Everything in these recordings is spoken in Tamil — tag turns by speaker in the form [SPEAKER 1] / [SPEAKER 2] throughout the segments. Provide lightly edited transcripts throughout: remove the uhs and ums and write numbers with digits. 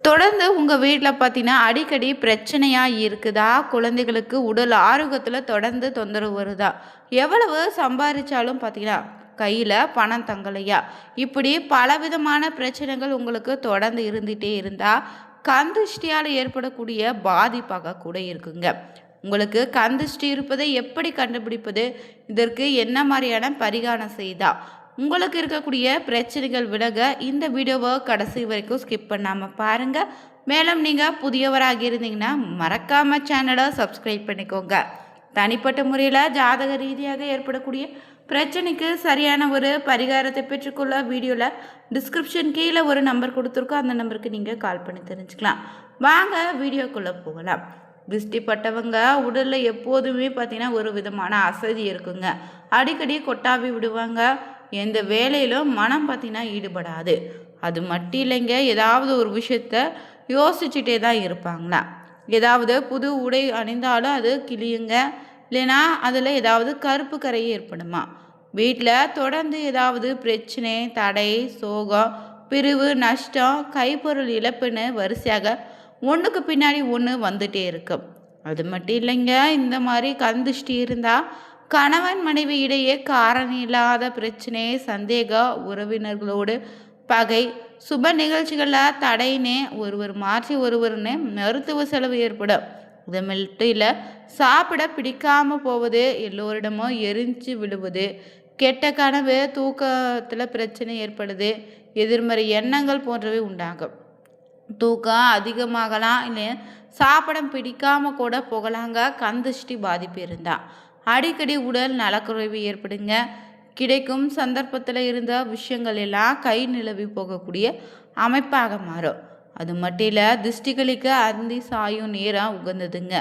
[SPEAKER 1] தொடர்ந்து உங்கள் வீட்டில் பார்த்தீங்கன்னா அடிக்கடி பிரச்சனையாக இருக்குதா? குழந்தைகளுக்கு உடல் ஆரோக்கியத்தில் தொடர்ந்து தொந்தரவு வருதா? எவ்வளவு சம்பாதிச்சாலும் பார்த்தீங்கன்னா கையில் பணம் தங்கலையா? இப்படி பலவிதமான பிரச்சனைகள் உங்களுக்கு தொடர்ந்து இருந்துகிட்டே இருந்தால் கந்திஷ்டியால் ஏற்படக்கூடிய பாதிப்பாக கூட இருக்குங்க. உங்களுக்கு கந்திஷ்டி இருப்பதை எப்படி கண்டுபிடிப்பது? இதற்கு என்ன மாதிரியான பரிகாரம் செய்தா உங்களுக்கு இருக்கக்கூடிய பிரச்சனைகள் விலக இந்த வீடியோவை கடைசி வரைக்கும் ஸ்கிப் பண்ணாமல் பாருங்கள். மேலும் நீங்கள் புதியவராக இருந்தீங்கன்னா மறக்காமல் சேனலை சப்ஸ்கிரைப் பண்ணிக்கோங்க. தனிப்பட்ட முறையில் ஜாதக ரீதியாக ஏற்படக்கூடிய பிரச்சனைக்கு சரியான ஒரு பரிகாரத்தை பெற்றுக்கொள்ள வீடியோவில் டிஸ்கிரிப்ஷன் கீழே ஒரு நம்பர் கொடுத்துருக்கோம். அந்த நம்பருக்கு நீங்கள் கால் பண்ணி தெரிஞ்சுக்கலாம். வாங்க வீடியோக்குள்ளே போகலாம். திருஷ்டிப்பட்டவங்க உடலில் எப்போதுமே பார்த்திங்கன்னா ஒரு விதமான அசதி இருக்குங்க. அடிக்கடி கொட்டாவி விடுவாங்க. எந்த வேலையிலும் மனம் பார்த்திங்கன்னா ஈடுபடாது. அது மட்டும் இல்லைங்க, ஏதாவது ஒரு விஷயத்த யோசிச்சுட்டே தான் இருப்பாங்களா. ஏதாவது புது உடை அணிந்தாலும் அது கிளியுங்க, இல்லைன்னா அதில் ஏதாவது கருப்பு கரை ஏற்படுமா. வீட்டில் தொடர்ந்து ஏதாவது பிரச்சனை, தடை, சோகம், பிரிவு, நஷ்டம், கைப்பொருள் இழப்புன்னு வரிசையாக ஒன்றுக்கு பின்னாடி ஒன்று வந்துட்டே இருக்கும். அது மட்டும் இல்லைங்க, இந்த மாதிரி கந்திஷ்டி இருந்தால் கணவன் மனைவி இடையே காரணம் இல்லாத பிரச்சனை, சந்தேகம், உறவினர்களோடு பகை, சுப நிகழ்ச்சிகளில் தடைனே, ஒருவர் மாற்றி ஒருவர்னு மருத்துவ செலவு ஏற்படும். இது மட்டும் இல்லை, சாப்பிட பிடிக்காமல் போவது, எல்லோரிடமும் எரிஞ்சு விழுவது, கெட்ட கனவு, தூக்கத்தில் பிரச்சனை ஏற்படுது, எதிர்மறை எண்ணங்கள் போன்றவை உண்டாகும். தூக்கம் அதிகமாகலாம், இல்லை சாப்பிட பிடிக்காமல் கூட போகலாங்க. கந்திஷ்டி பாதிப்பு இருந்தால் அடிக்கடி உடல் நலக்குறைவு ஏற்படுங்க. கிடைக்கும் சந்தர்ப்பத்தில் இருந்த விஷயங்கள் எல்லாம் கை நிலவி போகக்கூடிய அமைப்பாக மாறும். அது மட்டும் இல்லை, திருஷ்டி கழிக்க அந்தி சாயும் நேரம் உகந்ததுங்க.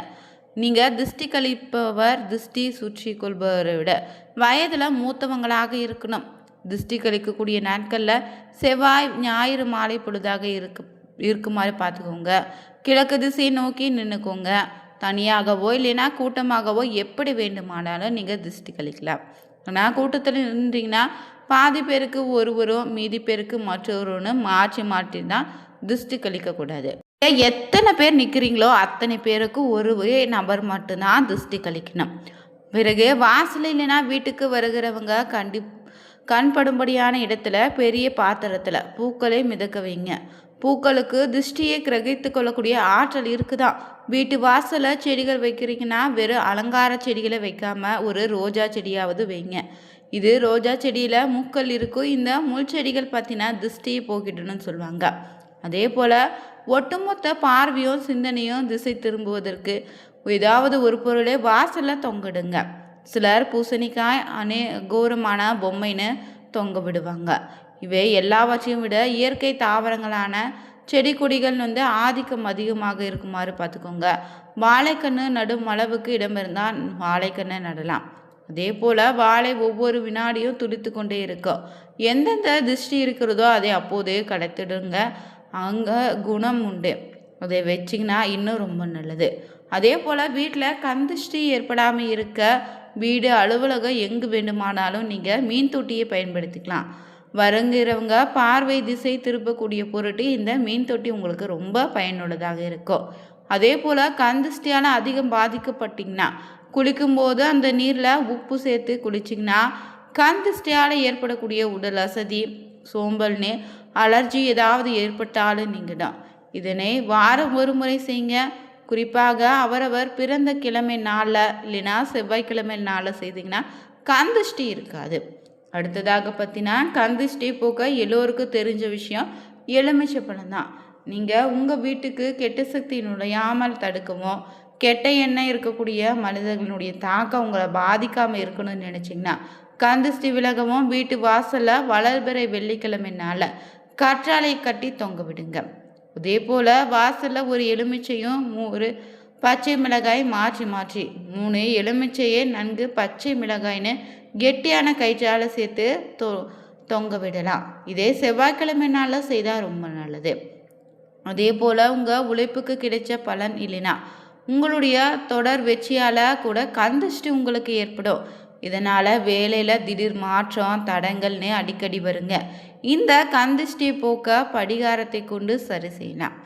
[SPEAKER 1] நீங்கள் திருஷ்டி கழிப்பவர் திருஷ்டி சுற்றி கொள்பவரை விட வயதில் மூத்தவங்களாக இருக்கணும். திருஷ்டி கழிக்கக்கூடிய நாட்களில் செவ்வாய், ஞாயிறு மாலை பொழுதாக இருக்குமாறு பார்த்துக்கோங்க. கிழக்கு திசையை நோக்கி நின்றுக்கோங்க. தனியாகவோ இல்லைன்னா கூட்டமாகவோ எப்படி வேண்டுமானாலும் நீங்கள் திருஷ்டி கழிக்கலாம். ஆனால் கூட்டத்தில் இருந்தீங்கன்னா பாதி பேருக்கு ஒருவரும் மீதி பேருக்கு மற்றொருன்னு மாற்றி மாற்றி தான் திருஷ்டி கழிக்கக்கூடாது. எத்தனை பேர் நிற்கிறீங்களோ அத்தனை பேருக்கு ஒரே நபர் மட்டும்தான் திருஷ்டி கழிக்கணும். பிறகு வாசல் இல்லைன்னா வீட்டுக்கு வருகிறவங்க கண்படும்படியான இடத்துல பெரிய பாத்திரத்தில் பூக்களை மிதக்க வைங்க. பூக்களுக்கு திருஷ்டியை கிரகித்து கொள்ளக்கூடிய ஆற்றல் இருக்குதான். வீட்டு வாசலில் செடிகள் வைக்கிறீங்கன்னா வெறும் அலங்கார செடிகளை வைக்காமல் ஒரு ரோஜா செடியாவது வைங்க. இது ரோஜா செடியில் முட்கள் இருக்கும். இந்த முள் செடிகள் பார்த்தீங்கன்னா திருஷ்டியை போக்கிடணும்னு சொல்லுவாங்க. அதே போல் ஒட்டுமொத்த பார்வையும் சிந்தனையும் திசை திரும்புவதற்கு ஏதாவது ஒரு பொருளை வாசலில் தொங்கிடுங்க. சிலர் பூசணிக்காய் அநேகோரமான பொம்மைன்னு தொங்க விடுவாங்க. இவை எல்லாவற்றையும் விட இயற்கை தாவரங்களான செடி கொடிகள் ஆதிக்கம் அதிகமாக இருக்குமாறு பார்த்துக்கோங்க. வாழைக்கன்று நடும் அளவுக்கு இடம் இருந்தால் வாழைக்கண்ணை நடலாம். அதே போல் வாழை ஒவ்வொரு வினாடியும் துடித்து கொண்டே இருக்கும். எந்தெந்த திருஷ்டி இருக்கிறதோ அதை அப்போதே கடத்திடுங்க. அங்கே குணம் உண்டு. அதை வச்சிங்கன்னா இன்னும் ரொம்ப நல்லது. அதே போல் வீட்டில் கந்திஷ்டி ஏற்படாமல் இருக்க வீடு, அலுவலகம் எங்கு வேண்டுமானாலும் நீங்கள் மீன் தொட்டியை பயன்படுத்திக்கலாம். வருங்கிறவங்க பார்வை திசை திருப்பக்கூடிய பொருட்டு இந்த மீன் தொட்டி உங்களுக்கு ரொம்ப பயனுள்ளதாக இருக்கும். அதே போல் கந்திஷ்டியால் அதிகம் பாதிக்கப்பட்டிங்கன்னா குளிக்கும்போது அந்த நீரில் உப்பு சேர்த்து குளிச்சிங்கன்னா கந்திஷ்டியால் ஏற்படக்கூடிய உடல் அசதி, சோம்பல்னு அலர்ஜி ஏதாவது ஏற்பட்டாலும் நீங்கள் தான். இதனை வாரம் ஒரு முறை செய்யுங்க. குறிப்பாக அவரவர் பிறந்த கிழமை நாளில் இல்லைன்னா செவ்வாய்க்கிழமை நாளில் செய்திங்கன்னா கந்திஷ்டி இருக்காது. அடுத்ததாக பார்த்தீங்கன்னா கந்திஷ்டி போக்க எல்லோருக்கும் தெரிஞ்ச விஷயம் எலுமிச்சை பழம் தான். நீங்கள் உங்கள் வீட்டுக்கு கெட்ட சக்தி நுழையாமல் தடுக்கவும், கெட்ட எண்ணெய் இருக்கக்கூடிய மனிதர்களுடைய தாக்கம் உங்களை பாதிக்காமல் இருக்கணும்னு நினச்சிங்கன்னா கந்திஷ்டி விலகவும் வீட்டு வாசலில் வளர்பிறை வெள்ளிக்கிழமைனால கற்றாழை கட்டி தொங்க விடுங்க. அதே போல் வாசலில் ஒரு எலுமிச்சையும் ஒரு பச்சை மிளகாய் மாற்றி 3 எலுமிச்சையை நன்கு பச்சை மிளகாய்னு கெட்டியான கயிற்றால் சேர்த்து தொங்க விடலாம். இதே செவ்வாய்க்கிழமை நாளில் செய்தால் ரொம்ப நல்லது. அதே போல் உங்கள் உழைப்புக்கு கிடைச்ச பலன் இல்லைன்னா உங்களுடைய தொடர் வெற்றியால் கூட கந்திஷ்டி உங்களுக்கு ஏற்படும். இதனால் வேலையில் திடீர் மாற்றம், தடங்கள்னு அடிக்கடி வருங்க. இந்த கந்திஷ்டி போக்க படிகாரத்தை கொண்டு சரி செய்யலாம்.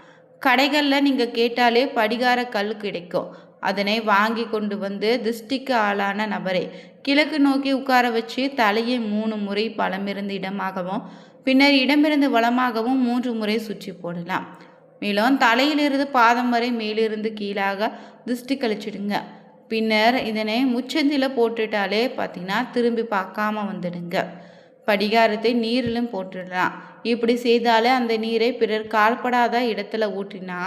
[SPEAKER 1] கடைகளில் நீங்கள் கேட்டாலே படிகார கல் கிடைக்கும். அதனை வாங்கி கொண்டு வந்து திருஷ்டிக்கு ஆளான நபரை கிழக்கு நோக்கி உட்கார வச்சு தலையை 3 முறை பலமிருந்து இடமாகவும் பின்னர் இடமிருந்து வலமாகவும் 3 முறை சுற்றி போடலாம். மேலும் தலையிலிருந்து பாதம் வரை மேலிருந்து கீழாக திருஷ்டி கழிச்சிடுங்க. பின்னர் இதனை முச்சந்தில் போட்டுட்டாலே பார்த்தீங்கன்னா திரும்பி பார்க்காம வந்துடுங்க. படிகாரத்தை நீரிலும் போட்டுடலாம். இப்படி செய்தாலே அந்த நீரை பிறர் கால்படாத இடத்துல ஊற்றினா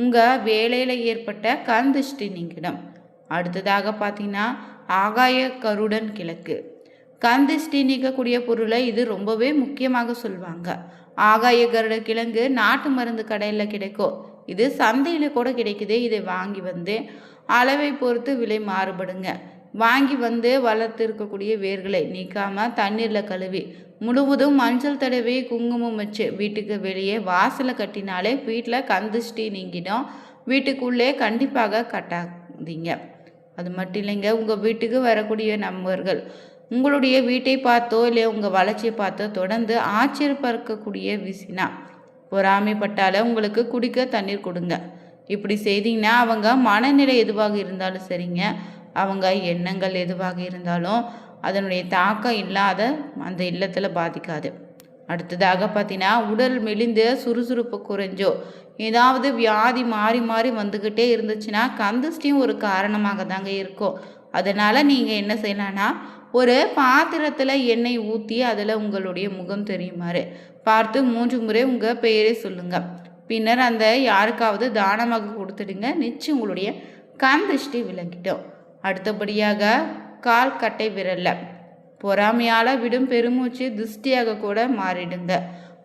[SPEAKER 1] உங்கள் வேலையில் ஏற்பட்ட கண் திருஷ்டி நீங்கிடும். அடுத்ததாக பார்த்தீங்கன்னா ஆகாய கருடன் கிழக்கு. கண் திருஷ்டி நீக்கக்கூடிய பொருளை இது ரொம்பவே முக்கியமாக சொல்லுவாங்க. ஆகாய கருட கிழங்கு நாட்டு மருந்து கடையில் கிடைக்கும். இது சந்தையில் கூட கிடைக்குது. இதை வாங்கி வந்து அளவை பொறுத்து விலை மாறுபடுங்க. வாங்கி வந்து வளர்த்து இருக்கக்கூடிய வேர்களை நீக்காமல் தண்ணீரில் கழுவி முழுவதும் மஞ்சள் தடவி குங்குமம் வச்சு வீட்டுக்கு வெளியே வாசலை கட்டினாலே வீட்டில் கண் திருஷ்டி நீங்கிடும். வீட்டுக்குள்ளே கண்டிப்பாக கட்டாதீங்க. அது மட்டும் இல்லைங்க, உங்கள் வீட்டுக்கு வரக்கூடிய நண்பர்கள் உங்களுடைய வீட்டை பார்த்தோ இல்லை உங்கள் வளர்ச்சியை பார்த்தோ தொடர்ந்து ஆச்சரியப்பறக்கக்கூடிய விசினா பொறாமைப்பட்டால உங்களுக்கு குடிக்க தண்ணீர் கொடுங்க. இப்படி செய்தீங்கன்னா அவங்க மனநிலை எதுவாக இருந்தாலும் சரிங்க, அவங்க எண்ணங்கள் எதுவாக இருந்தாலும் அதனுடைய தாக்கம் இல்லாத அந்த இல்லத்தில் பாதிக்காது. அடுத்ததாக பார்த்தீங்கன்னா உடல் மெலிந்து சுறுசுறுப்பு குறைஞ்சோ ஏதாவது வியாதி மாறி மாறி வந்துக்கிட்டே இருந்துச்சுன்னா கந்திஷ்டியும் ஒரு காரணமாக தாங்க இருக்கும். அதனால் நீங்கள் என்ன செய்யலான்னா ஒரு பாத்திரத்தில் எண்ணெய் ஊற்றி அதில் உங்களுடைய முகம் தெரியுமாறு பார்த்து 3 முறை உங்கள் பெயரை சொல்லுங்கள். பின்னர் அந்த யாருக்காவது தானமாக கொடுத்துடுங்க. நிச்சயம் உங்களுடைய கண் திருஷ்டி விலகிட்டோம். அடுத்தபடியாக கால் கட்டை விரல்ல பொறாமையால் விடும் பெருமூச்சு திருஷ்டியாக கூட மாறிடுங்க.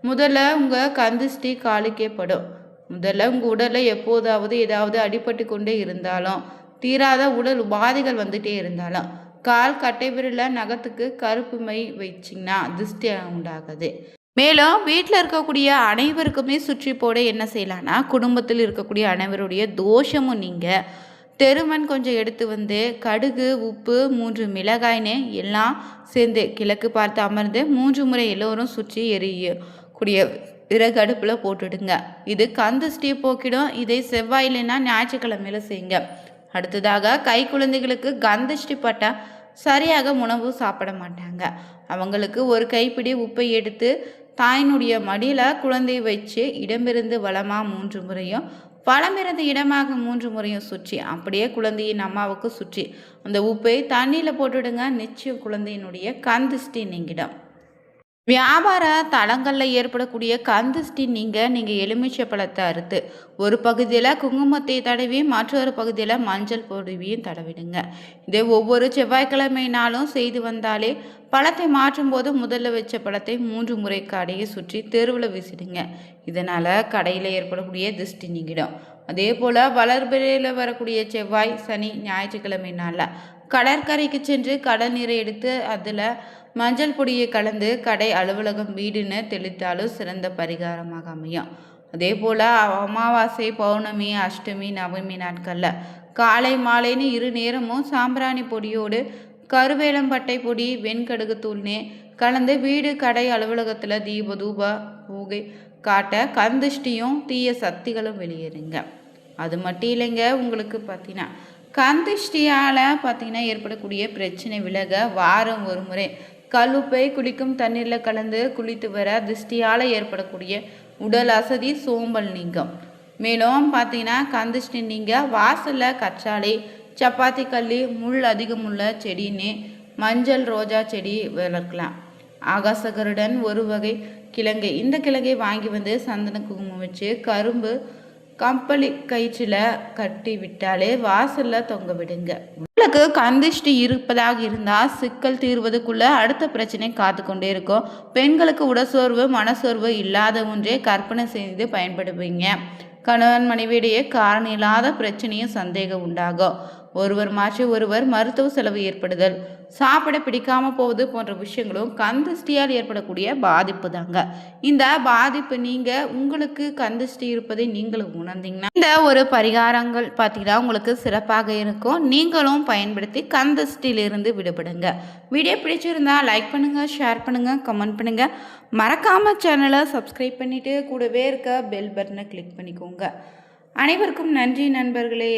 [SPEAKER 1] முதல்ல உங்கள் கண் திருஷ்டி காலுக்கே படும். முதல்ல உங்கள் உடலில் எப்போதாவது ஏதாவது அடிபட்டு கொண்டே இருந்தாலும் தீராத உடல் உபாதைகள் வந்துட்டே இருந்தாலும் கால் கட்டை விரல நகத்துக்கு கருப்பு மை வச்சிங்கன்னா திருஷ்டி உண்டாகுது. மேலும் வீட்டில் இருக்கக்கூடிய அனைவருக்குமே சுற்றி போட என்ன செய்யலான்னா குடும்பத்தில் இருக்கக்கூடிய அனைவருடைய தோஷமும் நீங்கள் தெருமண் கொஞ்சம் எடுத்து வந்து கடுகு உப்பு 3 மிளகாய்னு எல்லாம் சேர்ந்து கிழக்கு பார்த்து அமர்ந்து 3 முறை எல்லோரும் சுற்றி எரியக்கூடிய விறகு அடுப்பில் போட்டுடுங்க. இது கண் திருஷ்டியை போக்கிடும். இதை செவ்வாயில்னா ஞாயிற்றுக்கிழமையில செய்யுங்க. அடுத்ததாக கை குழந்தைகளுக்கு கண் திருஷ்டி பட்டால் சரியாக உணவு சாப்பிட மாட்டாங்க. அவங்களுக்கு ஒரு கைப்பிடி உப்பை எடுத்து தாயினுடைய மடியில் குழந்தையை வச்சு இடமிருந்து வலமாக 3 முறையும் வலமிருந்து இடமாக 3 முறையும் சுற்றி அப்படியே குழந்தையின் அம்மாவுக்கு சுற்றி அந்த உப்பை தண்ணியில் போட்டுடுங்க. நிச்சயம் குழந்தையினுடைய கண் திருஷ்டி நீங்கிடும். வியாபார தளங்களில் ஏற்படக்கூடிய கண் திருஷ்டி நீங்கள் எலுமிச்சை பழத்தை அறுத்து ஒரு பகுதியில் குங்குமத்தை தடவி மற்றொரு பகுதியில் மஞ்சள் பொடிவையும் தடவிடுங்க. இதை ஒவ்வொரு செவ்வாய்க்கிழமைனாலும் செய்து வந்தாலே பழத்தை மாற்றும் போது முதல்ல வச்ச பழத்தை 3 முறை கடையை சுற்றி தெருவில் வீசிடுங்க. இதனால் கடையில் ஏற்படக்கூடிய திருஷ்டி நீங்கிடும். அதே போல் வளர்பிறையில் வரக்கூடிய செவ்வாய் சனி ஞாயிற்றுக்கிழமை நாளில் கடற்கரைக்கு சென்று கடல் நீரை எடுத்து அதில் மஞ்சள் பொடியை கலந்து கடை அலுவலகம் வீடுன்னு தெளித்தாலும் சிறந்த பரிகாரமாக அமையும். அதே போல் அமாவாசை பௌர்ணமி அஷ்டமி நவமி நாட்களில் காலை மாலைன்னு 2 நேரமும் சாம்பிராணி பொடியோடு கருவேலம்பட்டை பொடி வெண்கடுகு தூள்னே கலந்து வீடு கடை அலுவலகத்தில் தீப தூப பூகை காட்ட கண் திருஷ்டியும் தீய சக்திகளும் வெளியேறுங்க. அது மட்டும் இல்லைங்க, உங்களுக்கு பார்த்தீங்கன்னா கண் திருஷ்டியால் பார்த்தீங்கன்னா ஏற்படக்கூடிய பிரச்சனை விலக வாரம் ஒரு முறை கல்லுப்பை குளிக்கும் தண்ணீரில் கலந்து குளித்து வர திருஷ்டியால் ஏற்படக்கூடிய உடல் அசதி சோம்பல் நீங்கும். மேலும் பார்த்தீங்கன்னா கண் திருஷ்டி நீங்கள் வாசலில் கற்றாழை சப்பாத்தி கல்லி முள் அதிகமுள்ள செடின்னு மஞ்சள் ரோஜா செடி வளர்க்கலாம். ஆகாசகருடன் ஒரு வகை கிழங்கை இந்த கிழங்கை வாங்கி வந்து சந்தன குங்குமம் வச்சு கரும்பு கம்பளி கயிற்றில் கட்டி விட்டாலே வாசலில் தொங்க விடுங்க. உங்களுக்கு கண் திருஷ்டி இருப்பதாக இருந்தால் சிக்கல் தீர்வதுக்குள்ள அடுத்த பிரச்சனை காத்து கொண்டே இருக்கும். பெண்களுக்கு உடற்சோர்வு மனசோர்வு இல்லாத ஒன்றே கற்பனை செய்து பயன்படுவீங்க. கணவன் மனைவியிடையே காரணம் இல்லாத பிரச்சனையும் சந்தேகம் உண்டாகும். ஒருவர் மாற்றி ஒருவர் மருத்துவ செலவு ஏற்படுதல், சாப்பிட பிடிக்காம போவது போன்ற விஷயங்களும் கந்திஷ்டியால் ஏற்படக்கூடிய பாதிப்பு தாங்க. இந்த பாதிப்பு உங்களுக்கு கந்திஷ்டி இருப்பதை நீங்களும் உணர்ந்தீங்கன்னா இந்த ஒரு பரிகாரங்கள் பார்த்தீங்கன்னா உங்களுக்கு சிறப்பாக இருக்கும். நீங்களும் பயன்படுத்தி கந்திஷ்டியிலிருந்து விடுபடுங்க. வீடியோ பிடிச்சிருந்தா லைக் பண்ணுங்க, ஷேர் பண்ணுங்க, கமெண்ட் பண்ணுங்க. மறக்காம சேனலை சப்ஸ்கிரைப் பண்ணிட்டு கூடவே இருக்க பெல் பட்டனை கிளிக் பண்ணிக்கோங்க. அனைவருக்கும் நன்றி நண்பர்களே.